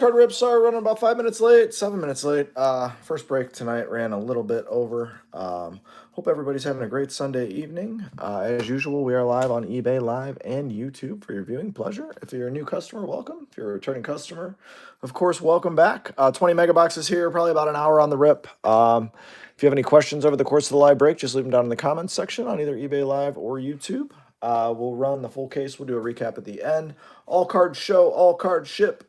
Card rip, sorry, running about 5 minutes late, 7 minutes late. First break tonight ran a little bit over. Hope everybody's having a great Sunday evening. As usual, we are live on eBay Live and YouTube for your viewing pleasure. If you're a new customer, welcome. If you're a returning customer, of course, welcome back. 20 mega boxes here, probably about an hour on the rip. If you have any questions over the course of the live break, just leave them down in the comments section on either eBay Live or YouTube. We'll run the full case. We'll do a recap at the end. All cards show, all cards ship.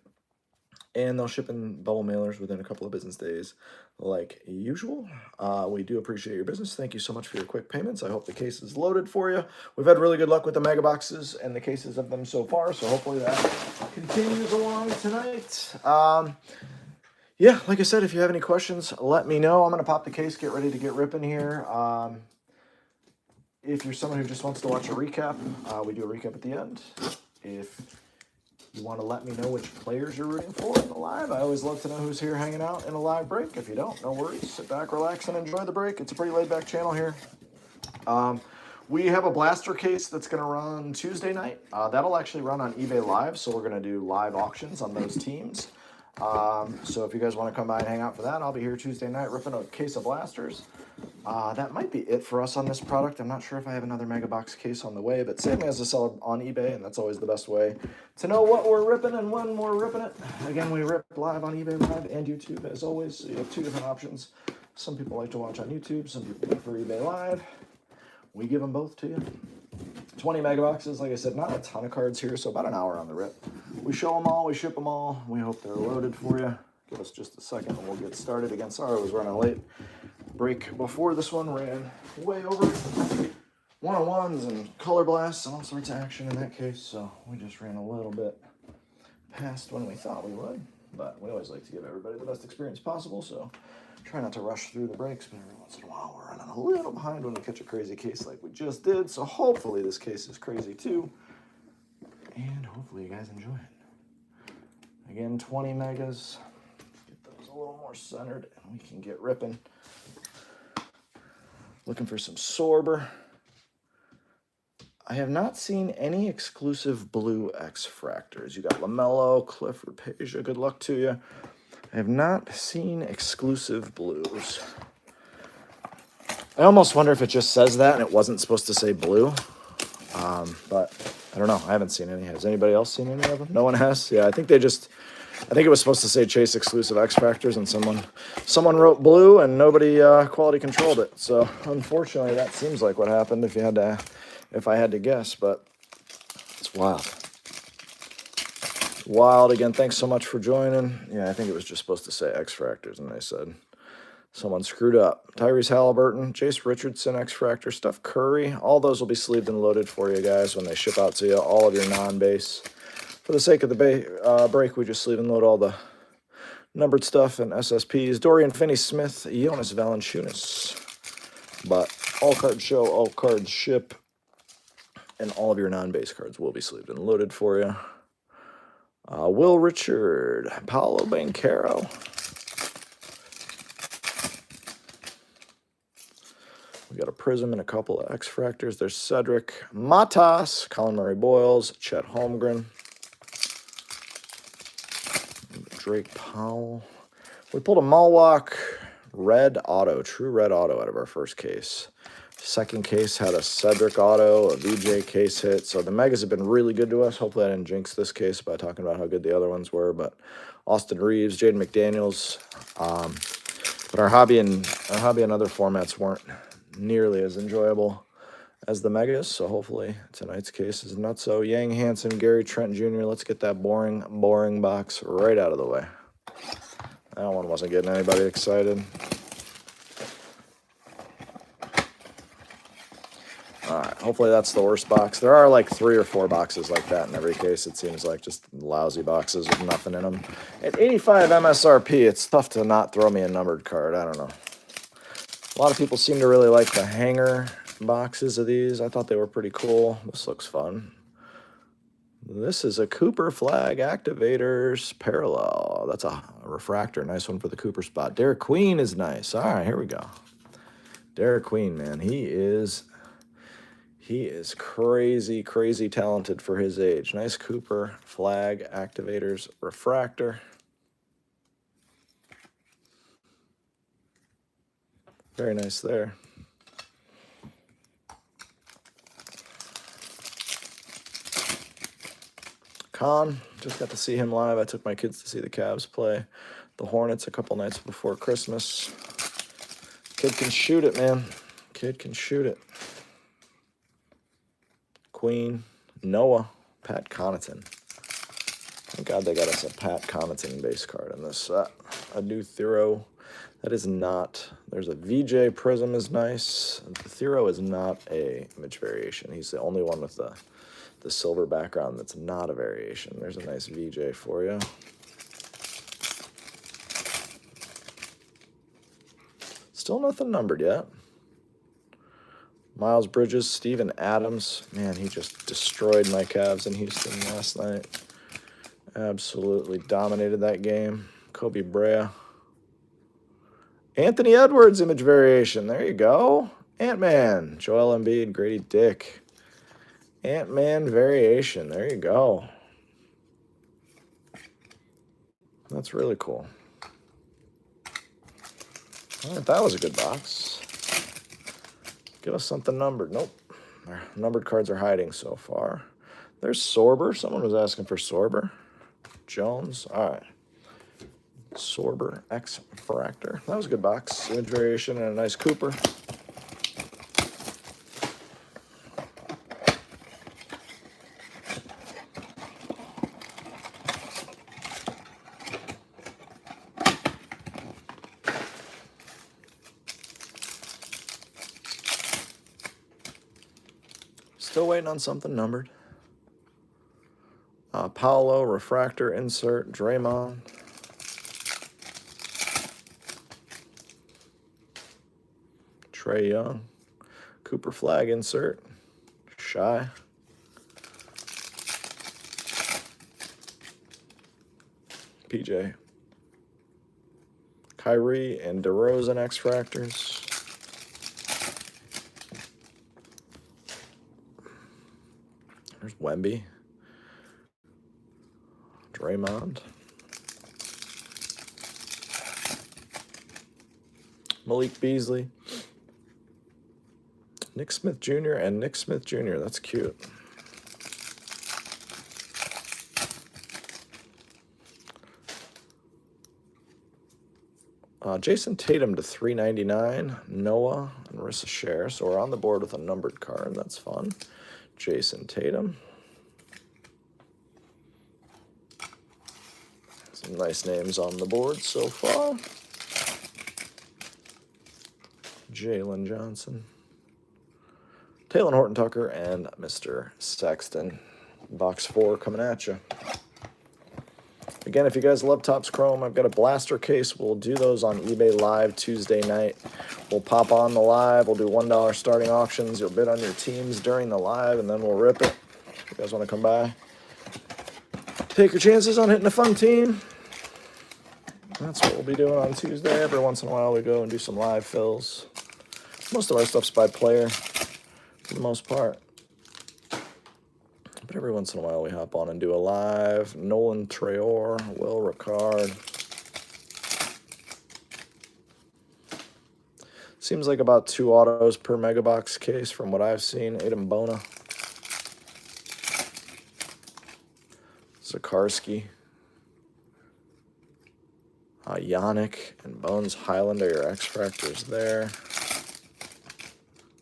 And they'll ship in bubble mailers within a couple of business days like usual. We do appreciate your business. Thank you so much for your quick payments. I hope the case is loaded for you. We've had really good luck with the mega boxes and the cases of them so far, so hopefully that continues along tonight. Yeah, like I said, if you have any questions, let me know. I'm going to pop the case, get ready to get ripping here. If you're someone who just wants to watch a recap, we do a recap at the end. If you want to let me know which players you're rooting for in the live, I always love to know who's here hanging out in a live break. If you don't, no worries. Sit back, relax, and enjoy the break. It's a pretty laid-back channel here. We have a blaster case that's going to run Tuesday night. That'll actually run on eBay Live, so we're going to do live auctions on those teams. So if you guys want to come by and hang out for that, I'll be here Tuesday night ripping a case of blasters. That might be it for us on this product. I'm not sure if I have another mega box case on the way, but save me as a seller on eBay, and that's always the best way to know what we're ripping and when we're ripping it. Again, we rip live on eBay Live and YouTube as always, so you have two different options. Some people like to watch on YouTube, some people prefer eBay Live. We give them both to you. 20 mega boxes, like I said, not a ton of cards here, so about an hour on the rip. We show them all, we ship them all. We hope they're loaded for you. Give us just a second and we'll get started. Again, sorry I was running late. Break before this one ran way over. One-on-ones and color blasts and all sorts of action in that case, so we just ran a little bit past when we thought we would. But we always like to give everybody the best experience possible, so try not to rush through the breaks, but every once in a while we're running a little behind when we catch a crazy case like we just did, so hopefully this case is crazy too, and hopefully you guys enjoy it. Again, 20 megas. Get those a little more centered and we can get ripping. Looking for some Sorber. I have not seen any exclusive blue X-Fractors. You got LaMelo, Clifford, Peja, good luck to you. I have not seen exclusive blues. I almost wonder if it just says that and it wasn't supposed to say blue. But I don't know. I haven't seen any. Has anybody else seen any of them? No one has? Yeah, I think it was supposed to say Chase exclusive X-Fractors and someone wrote blue and nobody quality controlled it. So unfortunately that seems like what happened if I had to guess, but it's wild. Wild. Again, thanks so much for joining. Yeah, I think it was just supposed to say X-Fractors, and they said someone screwed up. Tyrese Halliburton, Jace Richardson, X-Fractor, Steph Curry. All those will be sleeved and loaded for you guys when they ship out to you, all of your non-base. For the sake of the break, we just sleeve and load all the numbered stuff and SSPs. Dorian Finney-Smith, Jonas Valanciunas. But all cards show, all cards ship, and all of your non-base cards will be sleeved and loaded for you. Will Richard, Paolo Banchero. We got a Prism and a couple of X-Fractors. There's Cedric, Matas, Colin Murray-Boyles, Chet Holmgren, Drake Powell. We pulled a Malwalk red auto, true red auto out of our first case. Second case had a Cedric auto, a VJ case hit. So the megas have been really good to us. Hopefully I didn't jinx this case by talking about how good the other ones were. But Austin Reeves, Jaden McDaniels. But our hobby and other formats weren't nearly as enjoyable as the megas. So hopefully tonight's case is not so. Yang Hansen, Gary Trent Jr. Let's get that boring box right out of the way. That one wasn't getting anybody excited. All right, hopefully that's the worst box. There are like 3 or 4 boxes like that in every case, it seems like, just lousy boxes with nothing in them. At 85 MSRP, it's tough to not throw me a numbered card. I don't know. A lot of people seem to really like the hanger boxes of these. I thought they were pretty cool. This looks fun. This is a Cooper Flag Activators Parallel. That's a refractor. Nice one for the Cooper spot. Derek Queen is nice. All right, here we go. Derek Queen, man, he is crazy, crazy talented for his age. Nice Cooper Flag Activators refractor. Very nice there. Khan, just got to see him live. I took my kids to see the Cavs play the Hornets a couple nights before Christmas. Kid can shoot it, man. Kid can shoot it. Queen, Noah, Pat Connaughton. Thank God they got us a Pat Connaughton base card in this set. A new Thero. That is not, there's a VJ Prism is nice. The Thero is not a image variation. He's the only one with the silver background that's not a variation. There's a nice VJ for you. Still nothing numbered yet. Miles Bridges, Steven Adams. Man, he just destroyed my Cavs in Houston last night. Absolutely dominated that game. Kobe Brea. Anthony Edwards image variation. There you go. Ant-Man. Joel Embiid, Grady Dick. Ant-Man variation. There you go. That's really cool. All right, that was a good box. Give us something numbered. Nope. Our numbered cards are hiding so far. There's Sorber. Someone was asking for Sorber. Jones. All right. Sorber X Fractor. That was a good box. Image variation and a nice Cooper. Still waiting on something numbered. Paolo, Refractor, Insert, Draymond. Trae Young. Cooper Flag, Insert. Shy. PJ. Kyrie and DeRozan X-Fractors. There's Wemby. Draymond. Malik Beasley. Nick Smith Jr. and Nick Smith Jr. That's cute. Jason Tatum to 399. Noah and Marissa Share. So we're on the board with a numbered card. That's fun. Jason Tatum. Some nice names on the board so far. Jalen Johnson. Taylor Horton Tucker and Mr. Sexton. Box 4 coming at you. Again, if you guys love Topps Chrome, I've got a blaster case. We'll do those on eBay Live Tuesday night. We'll pop on the live. We'll do $1 starting auctions. You'll bid on your teams during the live, and then we'll rip it. If you guys want to come by, take your chances on hitting a fun team. That's what we'll be doing on Tuesday. Every once in a while, we go and do some live fills. Most of our stuff's by player, for the most part. But every once in a while, we hop on and do a live. Nolan Traore, Will Ricard. Seems like about 2 autos per megabox case from what I've seen. Adem Bona. Zakarski. Yannick and Bones Highland are your X-Fractors there.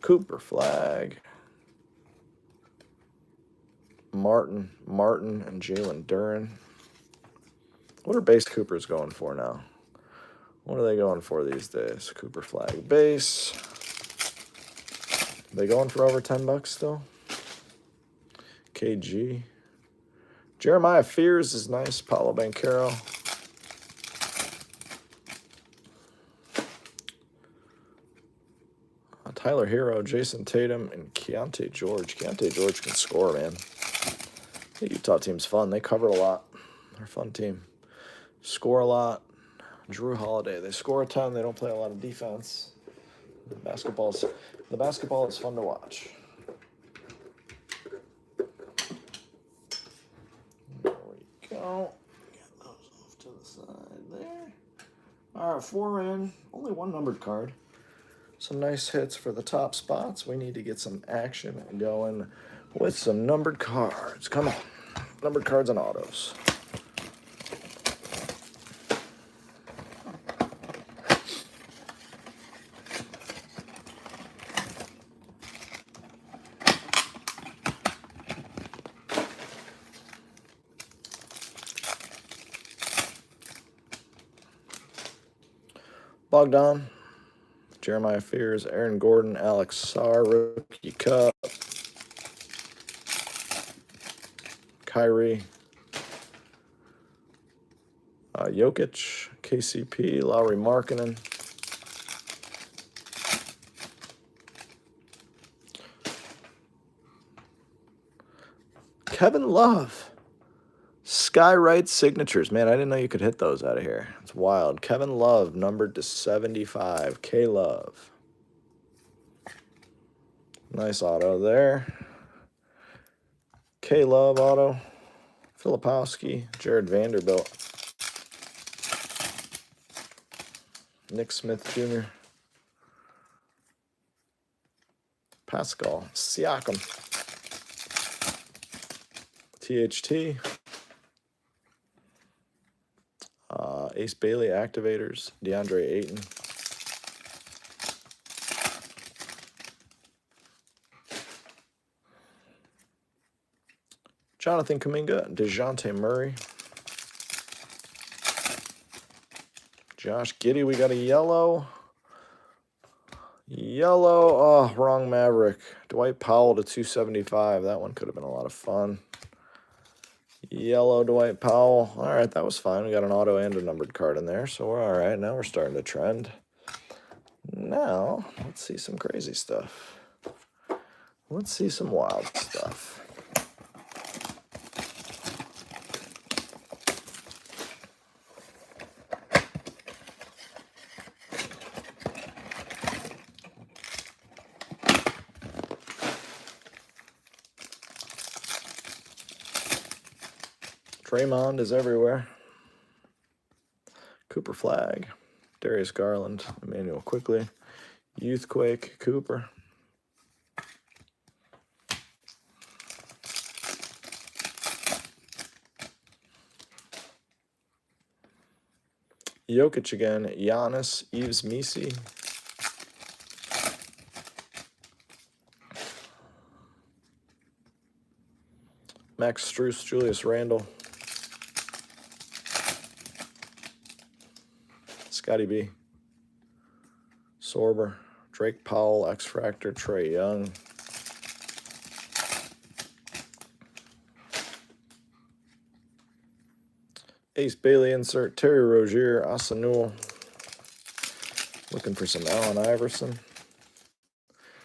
Cooper Flag. Martin, and Jalen Duren. What are base Coopers going for now? What are they going for these days? Cooper Flag base. Are they going for over $10 still? KG. Jeremiah Fears is nice. Paulo Banchero. Tyler Hero, Jason Tatum, and Keontae George. Keontae George can score, man. The Utah team's fun. They cover a lot. They're a fun team. Score a lot. Drew Holiday. They score a ton. They don't play a lot of defense. The basketball is fun to watch. There we go. Get those off to the side there. All right, 4 in. Only one numbered card. Some nice hits for the top spots. We need to get some action going with some numbered cards. Come on. Numbered cards and autos. Bogdan, Jeremiah Fears, Aaron Gordon, Alex Sarr, Rookie Cup, Kyrie, Jokic, KCP, Lowry Markkinen, Kevin Love, Skywrite Signatures. Man, I didn't know you could hit those out of here. It's wild. Kevin Love, numbered to 75. K-Love. Nice auto there. K-Love auto. Filipowski, Jared Vanderbilt. Nick Smith Jr. Pascal Siakam. THT. Ace Bailey Activators. DeAndre Ayton. Jonathan Kuminga. DeJounte Murray. Josh Giddey. We got a yellow. Yellow. Oh, wrong Maverick. Dwight Powell to 275. That one could have been a lot of fun. Yellow Dwight Powell. All right, that was fine. We got an auto and a numbered card in there, so we're all right. Now we're starting to trend. Now, let's see some crazy stuff. Let's see some wild stuff. Draymond is everywhere. Cooper Flag. Darius Garland. Emmanuel Quickly. Youthquake. Cooper. Jokic again. Giannis. Yves Misi. Max Strus. Julius Randle. Scotty B. Sorber. Drake Powell. X-Fractor. Trae Young. Ace Bailey insert. Terry Rozier. Asanul. Looking for some Allen Iverson.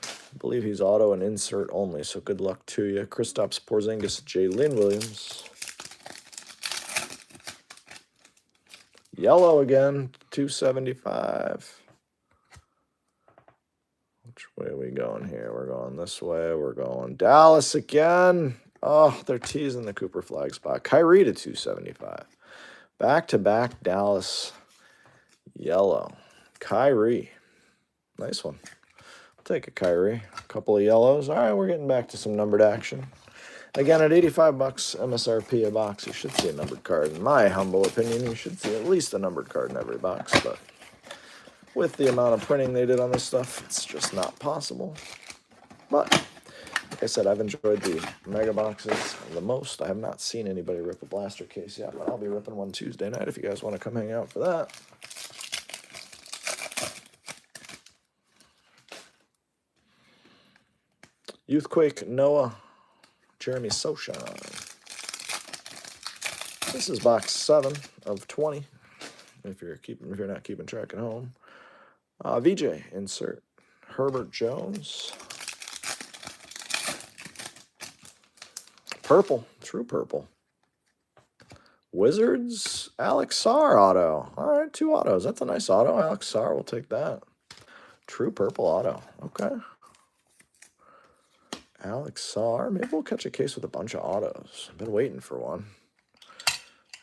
I believe he's auto and insert only, so good luck to you. Kristaps Porzingis. Jalen Williams. Yellow again, 275. Which way are we going here? We're going this way. We're going Dallas again. Oh, they're teasing the Cooper Flag spot. Kyrie to 275. Back-to-back Dallas yellow. Kyrie. Nice one. I'll take a Kyrie. A couple of yellows. All right, we're getting back to some numbered action. Again, at 85 bucks MSRP a box, you should see a numbered card. In my humble opinion, you should see at least a numbered card in every box. But with the amount of printing they did on this stuff, it's just not possible. But like I said, I've enjoyed the mega boxes the most. I have not seen anybody rip a blaster case yet, but I'll be ripping one Tuesday night if you guys want to come hang out for that. Youthquake Noah. Jeremy Sochan. This is box 7 of 20. If you're not keeping track at home. VJ insert. Herbert Jones. Purple, true purple. Wizards, Alex Sarr auto. All right, 2 autos. That's a nice auto. Alex Sarr, we'll take that. True purple auto. Okay. Alex Sarr. Maybe we'll catch a case with a bunch of autos. I've been waiting for one.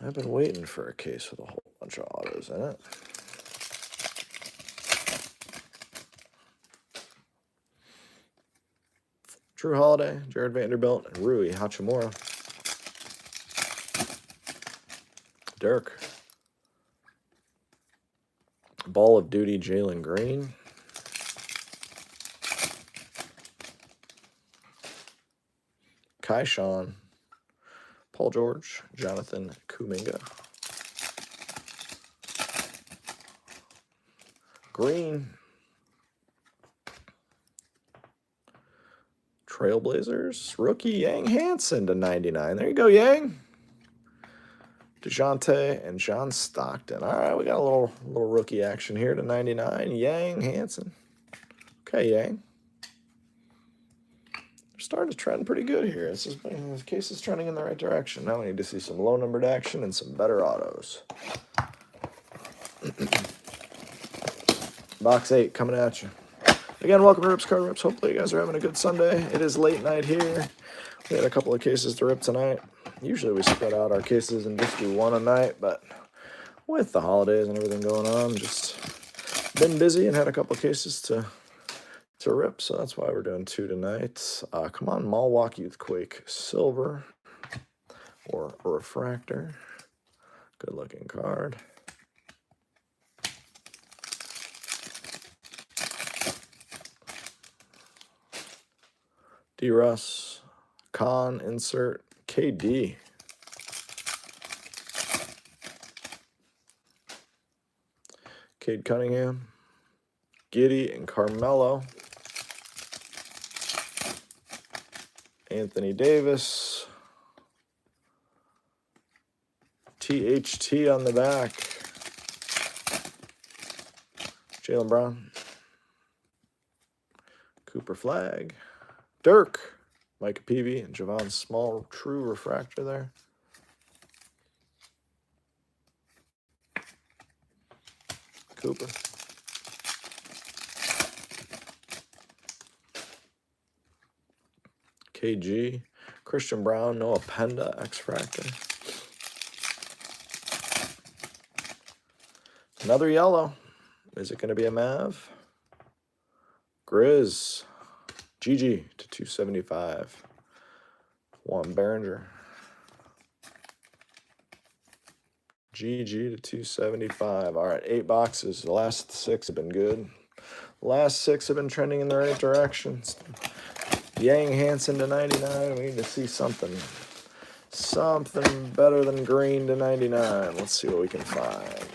I've been waiting for a case with a whole bunch of autos in it. Drew Holiday, Jared Vanderbilt, and Rui Hachimura. Dirk. Ball of Duty, Jalen Green. Kaishan. Paul George, Jonathan Kuminga. Green. Trailblazers. Rookie Yang Hansen to 99. There you go, Yang. DeJounte and John Stockton. All right, we got a little rookie action here to 99. Yang Hansen. Okay, Yang. They're starting to trend pretty good here. This case is trending in the right direction. Now we need to see some low-numbered action and some better autos. Box 8 coming at you. Again, welcome to Rips Card Rips. Hopefully you guys are having a good Sunday. It is late night here. We had a couple of cases to rip tonight. Usually we spread out our cases and just do one a night, but with the holidays and everything going on, just been busy and had a couple of cases to rip, so that's why we're doing 2 tonight. Come on, Malwalk Youthquake Silver or Refractor. Good looking card. D-Russ, Con, insert, KD. Cade Cunningham, Giddey, and Carmelo. Anthony Davis. THT on the back. Jaylen Brown. Cooper Flag. Dirk, Micah Peavy, and Javon Small, true refractor there. Cooper. KG, Christian Brown, Noah Penda, X-Fractor. Another yellow. Is it going to be a Mav? Grizz. GG to 275. Juan Behringer. GG to 275. All right, 8 boxes. The last 6 have been good. The last 6 have been trending in the right directions. Yang Hansen to 99. We need to see something. Something better than green to 99. Let's see what we can find.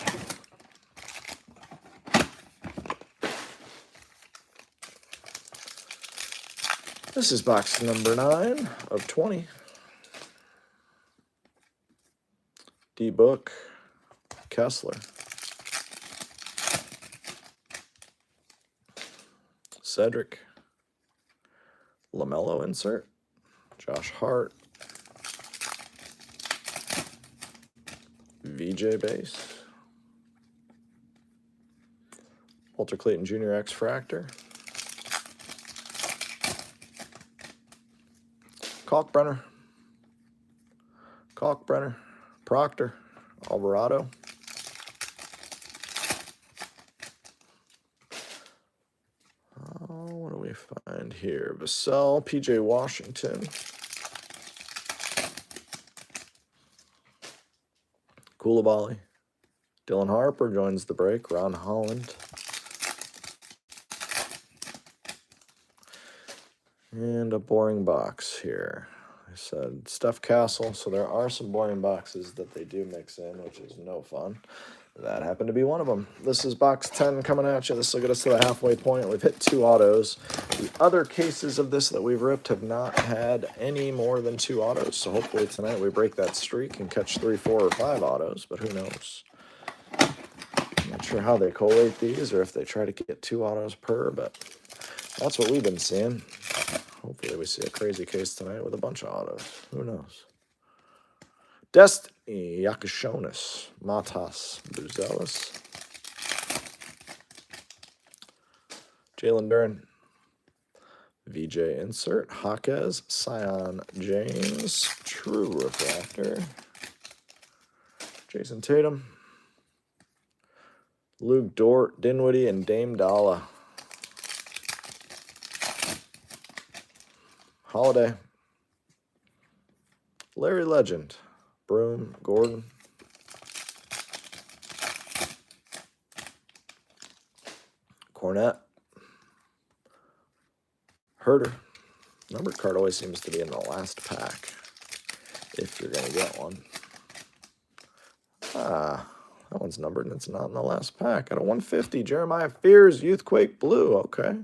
This is box number 9 of 20. D-Book, Kessler. Cedric. LaMelo insert. Josh Hart. VJ base. Walter Clayton Jr. X-Fractor. Kalkbrenner, Proctor, Alvarado. What do we find here? Vassell, PJ Washington. Koulibaly. Dylan Harper joins the break. Ron Holland. And a boring box here. I said Steph Castle, so there are some boring boxes that they do mix in, which is no fun. That happened to be one of them. This is box 10 coming at you. This will get us to the halfway point. We've hit 2 autos. The other cases of this that we've ripped have not had any more than 2 autos, so hopefully tonight we break that streak and catch 3, 4, or 5 autos, but who knows. I'm not sure how they collate these or if they try to get 2 autos per, but that's what we've been seeing. Hopefully we see a crazy case tonight with a bunch of autos. Who knows? Destiny, Yakashonis, Matas, Buzelis. Jalen Duren. VJ insert. Jaquez, Sion James, true refractor. Jason Tatum. Luke Dort, Dinwiddie, and Dame Dalla. Holiday. Larry Legend. Broom. Gordon. Cornette. Herder. Numbered card always seems to be in the last pack, if you're going to get one. Ah, that one's numbered and it's not in the last pack. At a 150, Jeremiah Fears, Youthquake Blue. Okay.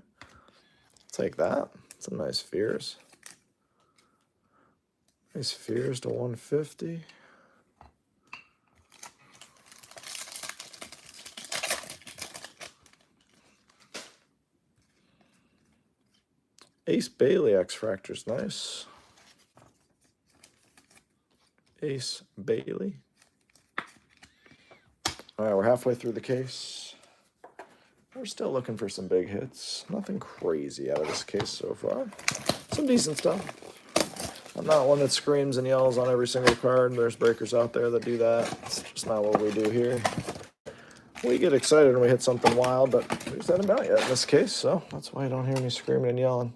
Take that. It's a nice Fears. Nice Fears to 150. Ace Bailey X-Fractor's nice. Ace Bailey. All right, we're halfway through the case. We're still looking for some big hits. Nothing crazy out of this case so far. Some decent stuff. I'm not one that screams and yells on every single card. There's breakers out there that do that. It's just not what we do here. We get excited when we hit something wild, but we just haven't done it yet in this case, so that's why you don't hear me screaming and yelling.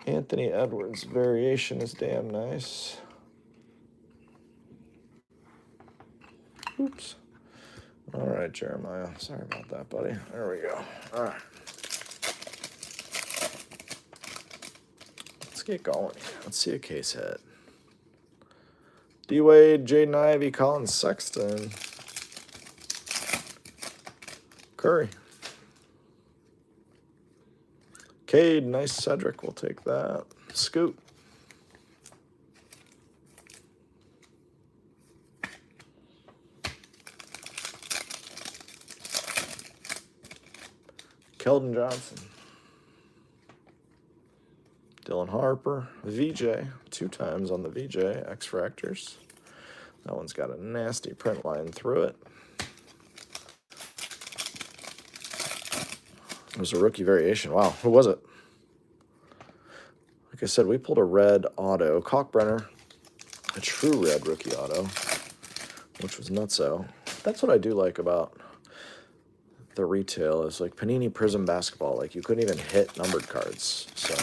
Anthony Edwards variation is damn nice. Oops. All right, Jeremiah. Sorry about that, buddy. There we go. All right. Let's get going. Let's see a case hit. D-Wade, Jaden Ivey, Colin Sexton. Curry. Cade, nice Cedric. We'll take that. Scoot. Keldon Johnson. Dylan Harper. VJ. 2 times on the VJ. X-Fractors. That one's got a nasty print line through it. It was a rookie variation. Wow, who was it? Like I said, we pulled a red auto. Kalkbrenner. A true red rookie auto. Which was nutso. That's what I do like about the retail is like Panini Prism Basketball. Like you couldn't even hit numbered cards. So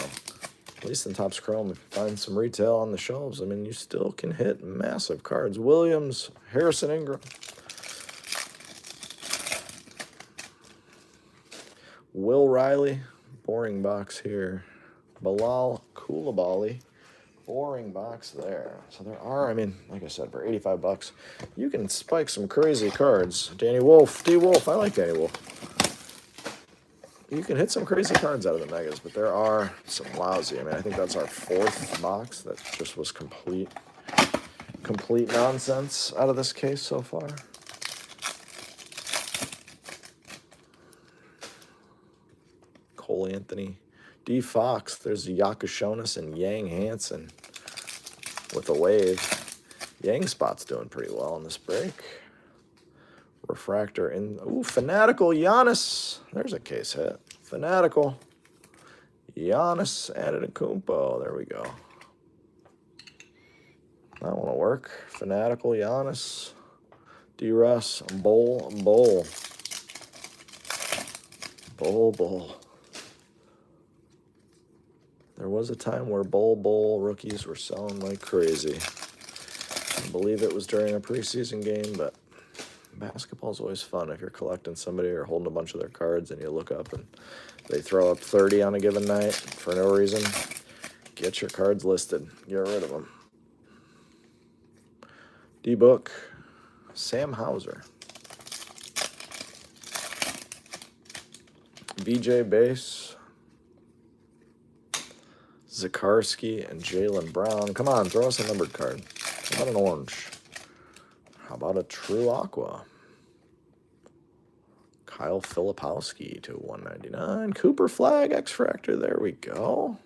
at least in Topps Chrome, if you find some retail on the shelves, I mean, you still can hit massive cards. Williams, Harrison Ingram. Will Riley, boring box here. Bilal Coulibaly, boring box there. So there are, I mean, like I said, for 85 bucks, you can spike some crazy cards. Danny Wolf, D Wolf, I like Danny Wolf. You can hit some crazy cards out of the megas, but there are some lousy. I mean, I think that's our 4th box that just was complete nonsense out of this case so far. Cole Anthony, D Fox, there's Yakushonis and Yang Hansen with a wave. Yang spot's doing pretty well in this break. Refractor in, ooh, Fanatical Giannis. There's a case hit. Fanatical Giannis Antetokounmpo. There we go. That one will work. Fanatical Giannis. D-Russ. Bowl. There was a time where bowl rookies were selling like crazy. I believe it was during a preseason game, but basketball's always fun if you're collecting somebody or holding a bunch of their cards and you look up and they throw up 30 on a given night for no reason. Get your cards listed. Get rid of them. D-Book. Sam Hauser. VJ Base. Zakarsky and Jaylen Brown. Come on, throw us a numbered card. How about an orange? How about a true aqua? Kyle Filipowski to 199. Cooper Flag X-Fractor. There we go.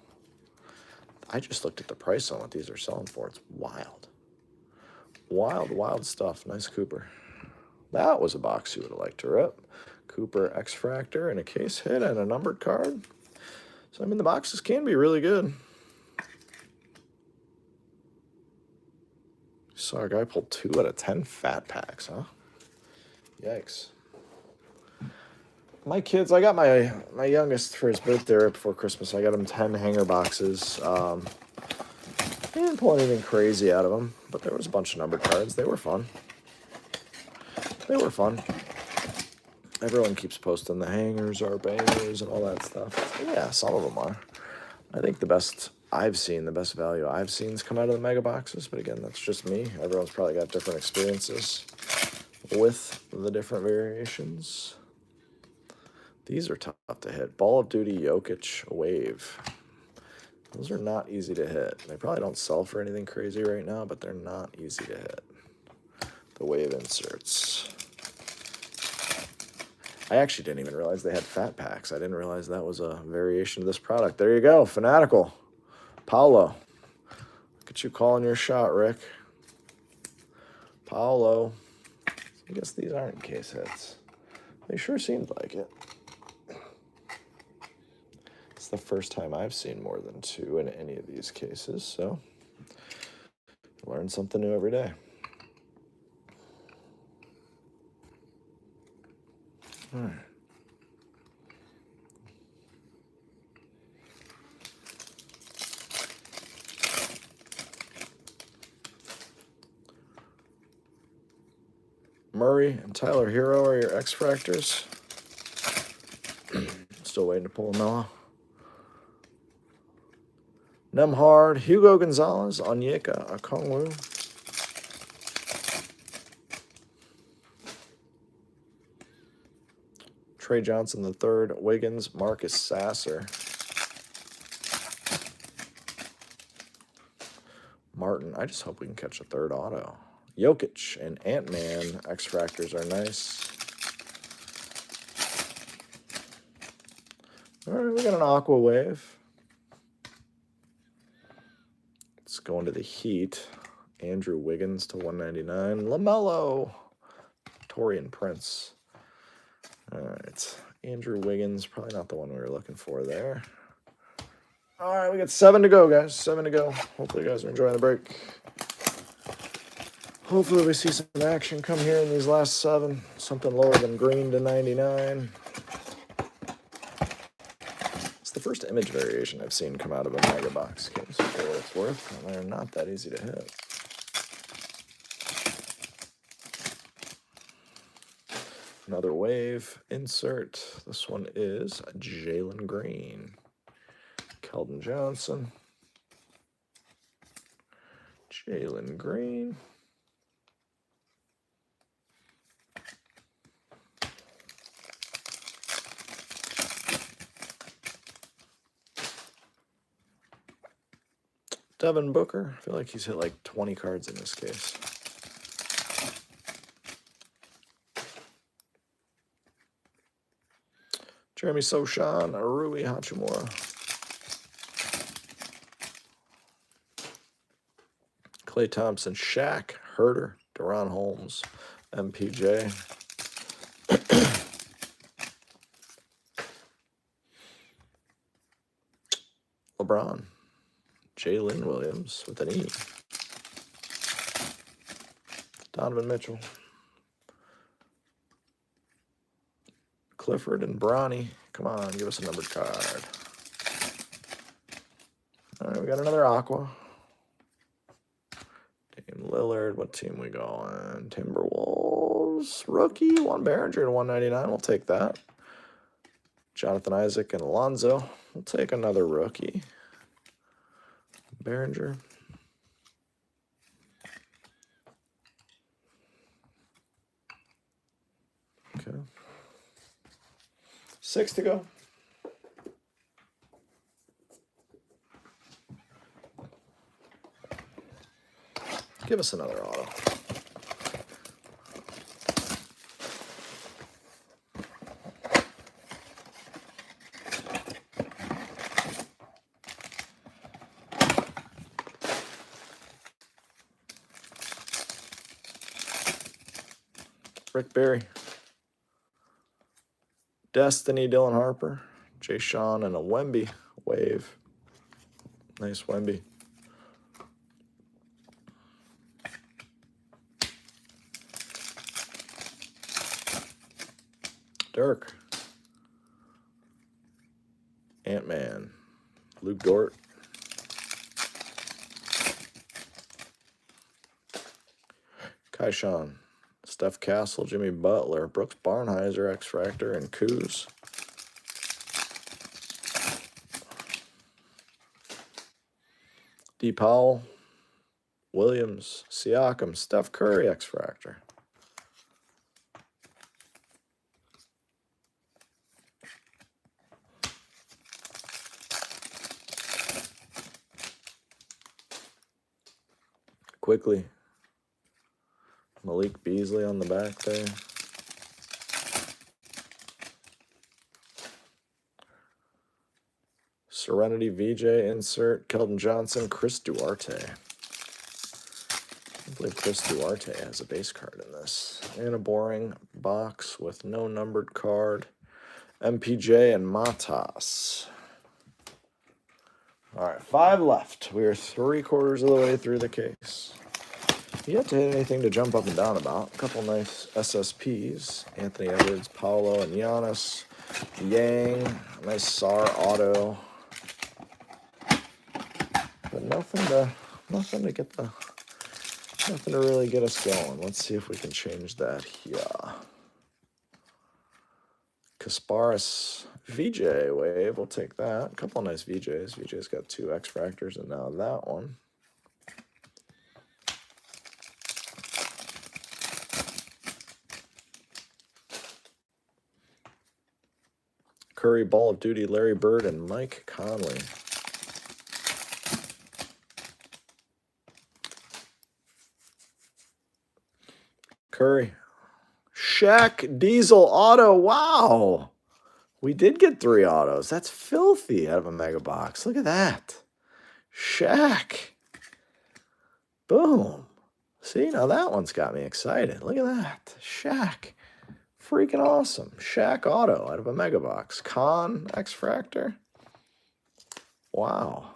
I just looked at the price on what these are selling for. It's wild. Wild stuff. Nice Cooper. That was a box you would have liked to rip. Cooper X-Fractor and a case hit and a numbered card. So, I mean, the boxes can be really good. Saw a guy pull 2 out of 10 fat packs, huh? Yikes. My kids, I got my youngest for his birthday right before Christmas. I got him 10 hanger boxes. didn't pull anything crazy out of them, but there was a bunch of numbered cards. They were fun. They were fun. Everyone keeps posting the hangers are bangers and all that stuff. Yeah, some of them are. I think the best I've seen, the best value I've seen has come out of the mega boxes. But again, that's just me. Everyone's probably got different experiences with the different variations. These are tough to hit. Ball of Duty Jokic Wave. Those are not easy to hit. They probably don't sell for anything crazy right now, but they're not easy to hit. The wave inserts. I actually didn't even realize they had fat packs. I didn't realize that was a variation of this product. There you go, Fanatical. Paolo. Look at you calling your shot, Rick. Paolo. I guess these aren't case hits. They sure seemed like it. It's the first time I've seen more than 2 in any of these cases, so learn something new every day. All right. Murray and Tyler Hero are your X-Fractors. Still waiting to pull a Melo. Nemhard, Hugo Gonzalez, Onyeka Okongwu. Trey Johnson III, Wiggins, Marcus Sasser. Martin, I just hope we can catch a third auto. Jokic and Ant-Man X-Fractors are nice. All right, we got an Aqua Wave. Let's go into the Heat. Andrew Wiggins to 199. LaMelo. Torian Prince. All right, Andrew Wiggins, probably not the one we were looking for there. All right, we got 7 to go, guys. 7 to go. Hopefully you guys are enjoying the break. Hopefully we see some action come here in these last 7. Something lower than green to 99. It's the first image variation I've seen come out of a mega box case, for what it's worth. And they're not that easy to hit. Another wave insert. This one is Jalen Green. Keldon Johnson. Jalen Green. Devin Booker. I feel like he's hit like 20 cards in this case. Jeremy Sochan, Rui Hachimura. Klay Thompson, Shaq, Herter, Deron Holmes, MPJ. LeBron, Jalen Williams with an E. Donovan Mitchell. Clifford and Bronny. Come on, give us a numbered card. All right, we got another Aqua. Dame Lillard. What team we going? Timberwolves. Rookie. Juan Behringer to 199. We'll take that. Jonathan Isaac and Alonzo. We'll take another rookie. Behringer. Okay. 6 to go. Give us another auto. Rick Barry. Destiny, Dylan Harper. Jay Sean and a Wemby wave. Nice Wemby. Dirk. Ant-Man. Luke Dort. Kaishan, Steph Castle, Jimmy Butler, Brooks Barnheiser, X-Fractor, and Kuz. D. Powell, Williams, Siakam, Steph Curry, X-Fractor. Quickly, Malik Beasley on the back there. Serenity VJ insert, Keldon Johnson, Chris Duarte. I believe Chris Duarte has a base card in this. And a boring box with no numbered card. MPJ and Matas. All right, 5 left. We are 3/4 of the way through the case. Yet to hit anything to jump up and down about. A couple nice SSPs. Anthony Edwards, Paolo, and Giannis. Yang, nice SAR auto. But nothing to get the, nothing to really get us going. Let's see if we can change that here. Kasparis VJ wave, we'll take that. A couple of nice VJs. VJ's got 2 X-Fractors and now that one. Curry, Ball of Duty, Larry Bird, and Mike Conley. Curry. Shaq, Diesel, auto. Wow. We did get 3 autos. That's filthy out of a mega box. Look at that. Shaq. Boom. See, now that one's got me excited. Look at that. Shaq. Freaking awesome. Shaq auto out of a mega box. Con X-Fractor. Wow.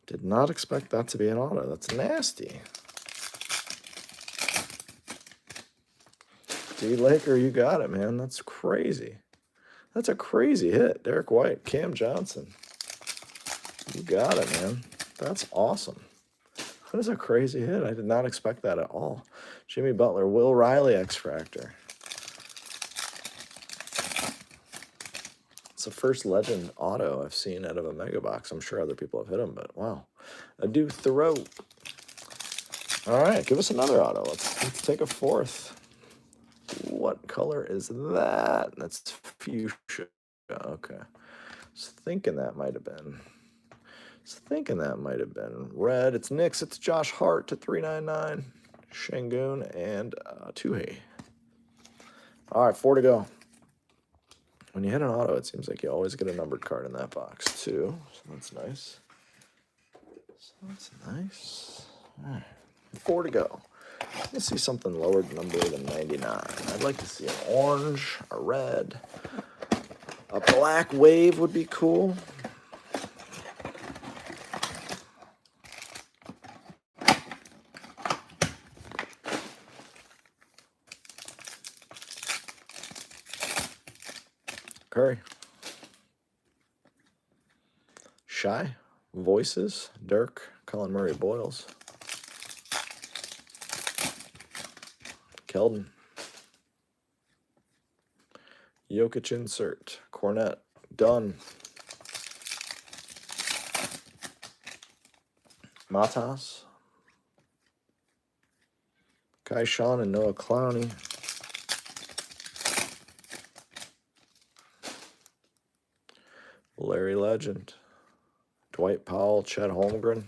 Did not expect that to be an auto. That's nasty. D. Laker, you got it, man. That's crazy. That's a crazy hit. Derek White, Cam Johnson. You got it, man. That's awesome. That is a crazy hit. I did not expect that at all. Jimmy Butler, Will Riley, X-Fractor. It's the first Legend auto I've seen out of a mega box. I'm sure other people have hit them, but wow. Adu Thoreau. All right, give us another auto. Let's take a 4th. What color is that? That's fuchsia. Okay. Thinking that might have been red. It's Knicks. It's Josh Hart to 399. Şengün and Tuhey. All right, 4 to go. When you hit an auto, it seems like you always get a numbered card in that box too. So that's nice. All right, 4 to go. Let's see something lower number than 99. I'd like to see an orange, a red, a black wave would be cool. Curry. Shy. Voices. Dirk. Colin Murray Boyles. Keldon. Jokic insert. Cornette. Dunn. Matas. Kaishan and Noah Clowney. Larry Legend. Dwight Powell, Chet Holmgren.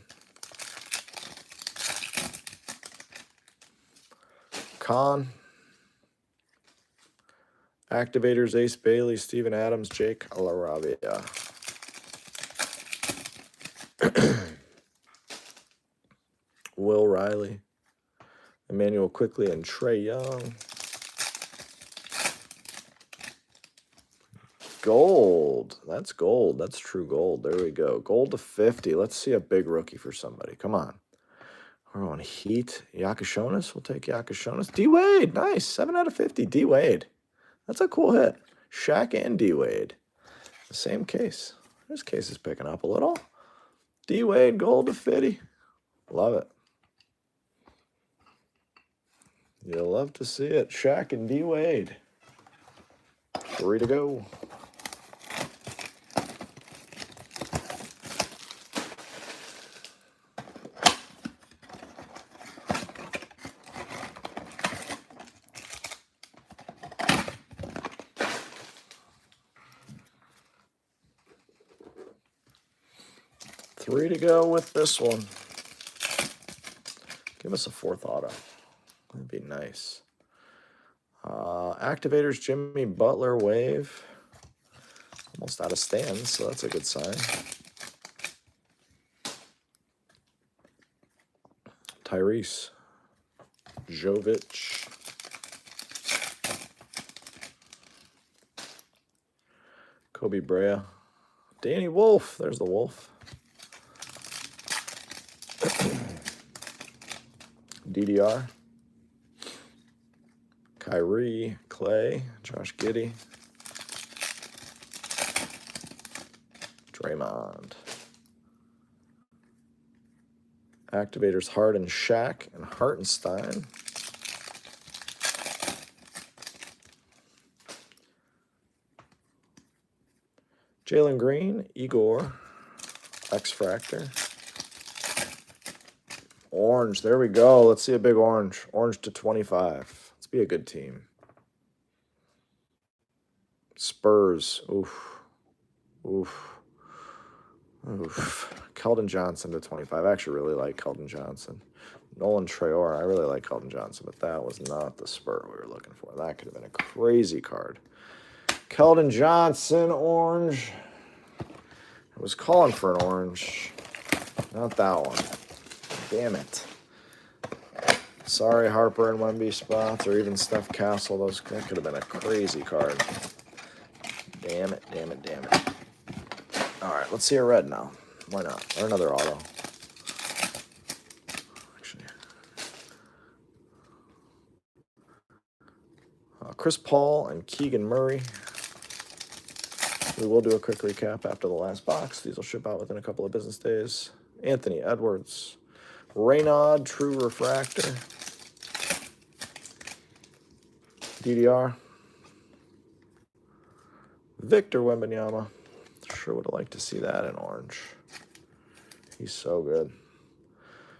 Khan. Activators, Ace Bailey, Steven Adams, Jake LaRavia. Will Riley. Emmanuel Quickley and Trey Young. Gold. That's gold. That's true gold. There we go. Gold to 50. Let's see a big rookie for somebody. Come on. We're on Heat. Yakashonis. We'll take Yakashonis. D-Wade. Nice. 7 out of 50. D-Wade. That's a cool hit. Shaq and D-Wade. The same case. This case is picking up a little. D-Wade. Gold to 50. Love it. You'll love to see it. Shaq and D Wade. 3 to go. Three to go with this one. Give us a 4th auto. That'd be nice. Activators, Jimmy Butler, wave. Almost out of stands, so that's a good sign. Tyrese. Jovic. Kobe Brea. Danny Wolf. There's the Wolf. DDR. Kyrie. Clay. Josh Giddey. Draymond. Activators Harden, Shaq, and Hartenstein. Jalen Green, Igor, X-Fractor. Orange, there we go. Let's see a big orange. Orange to 25. Let's be a good team. Spurs, oof. Oof. Oof. Keldon Johnson to 25. I actually really like Keldon Johnson. Nolan Traore. I really like Keldon Johnson, but that was not the Spur we were looking for. That could have been a crazy card. Keldon Johnson, orange. I was calling for an orange. Not that one. Damn it. Sorry, Harper and Wemby spots, or even Steph Castle. That could have been a crazy card. Damn it, damn it, damn it. All right, let's see a red now. Why not? Or another auto. Actually, Chris Paul and Keegan Murray. We will do a quick recap after the last box. These will ship out within a couple of business days. Anthony Edwards. Raynaud, True Refractor. DDR. Victor Wembanyama. Sure would have liked to see that in orange. He's so good.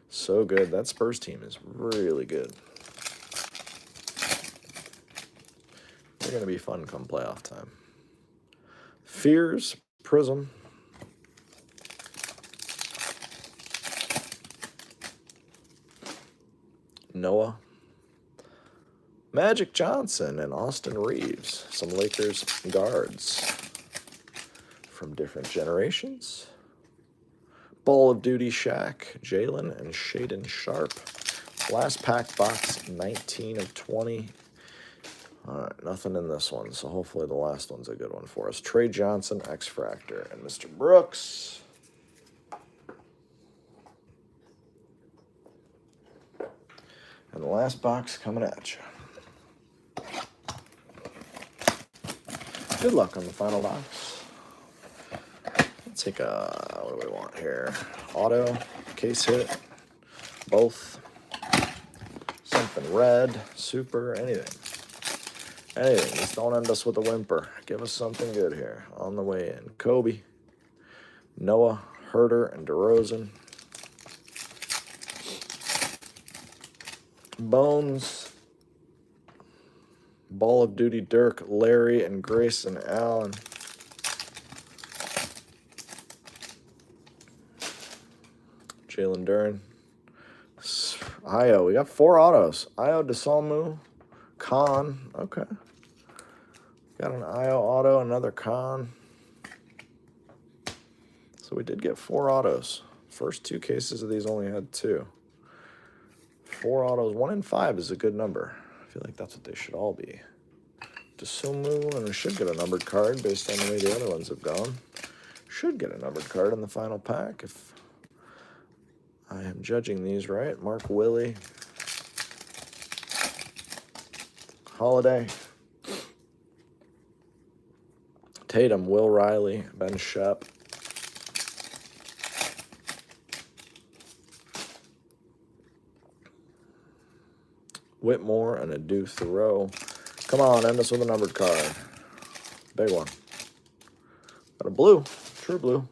So good. That Spurs team is really good. They're going to be fun come playoff time. Fears, Prism. Noah. Magic Johnson and Austin Reeves. Some Lakers guards from different generations. Ball of Duty Shaq, Jalen, and Shaden Sharp. Last pack box, 19 of 20. All right, nothing in this one, so hopefully the last one's a good one for us. Trey Johnson, X-Fractor, and Mr. Brooks. And the last box coming at you. Good luck on the final box. Let's take a, what do we want here? Auto, case hit, both. Something red, super, anything. Anything, just don't end us with a whimper. Give us something good here on the way in. Kobe, Noah, Herter, and DeRozan. Bones, Ball of Duty Dirk, Larry, and Grayson Allen. Jalen Duren. Io, we got 4 autos. Io DeSalmu, Khan, okay. Got an Io auto, another Khan. So we did get 4 autos. First 2 cases of these only had 2. 4 autos, 1 in 5 is a good number. I feel like that's what they should all be. DeSalmu, and we should get a numbered card based on the way the other ones have gone. Should get a numbered card in the final pack if I am judging these right. Mark Willie. Holiday. Tatum, Will Riley, Ben Shep. Whitmore, and a Deuce Thoreau. Come on, end us with a numbered card. Big one. Got a blue. True blue.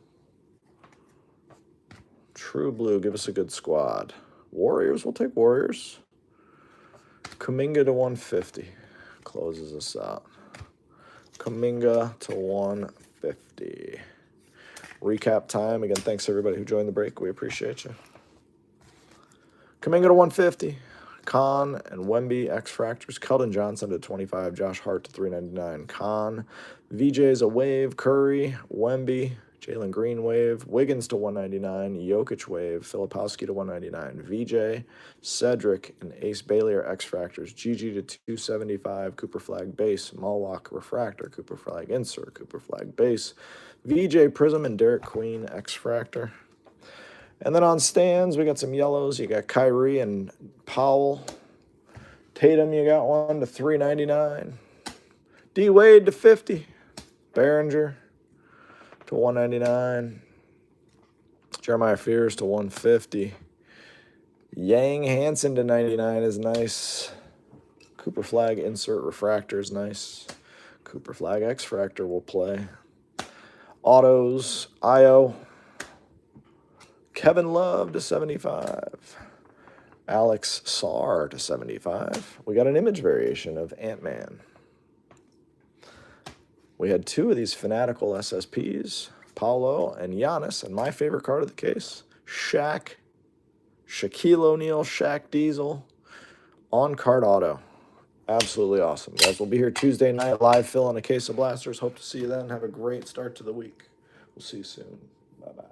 True blue. Give us a good squad. Warriors. We'll take Warriors. Kuminga to 150. Closes us out. Kuminga to 150. Recap time. Again, thanks everybody who joined the break. We appreciate you. Kuminga to 150. Khan and Wemby, X-Fractors. Keldon Johnson to 25. Josh Hart to 399. Khan. VJ's a wave. Curry. Wemby. Jalen Green wave. Wiggins to 199. Jokic wave. Filipowski to 199. VJ. Cedric and Ace Bailey are X-Fractors. GG to 275. Cooper Flag base. Malwalk refractor. Cooper Flag insert. Cooper Flag base. VJ Prism and Derek Queen X-Fractor. And then on stands, we got some yellows. You got Kyrie and Powell. Tatum, you got one to 399. D Wade to 50. Behringer to 199. Jeremiah Fears to 150. Yang Hansen to 99 is nice. Cooper Flag insert refractor is nice. Cooper Flag X-Fractor will play. Autos, Io. Kevin Love to 75. Alex Sarr to 75. We got an image variation of Ant-Man. We had two of these fanatical SSPs, Paulo and Giannis, and my favorite card of the case, Shaq, Shaquille O'Neal, Shaq Diesel, on-card auto. Absolutely awesome. Guys, we'll be here Tuesday night, live filling a case of blasters. Hope to see you then. Have a great start to the week. We'll see you soon. Bye-bye.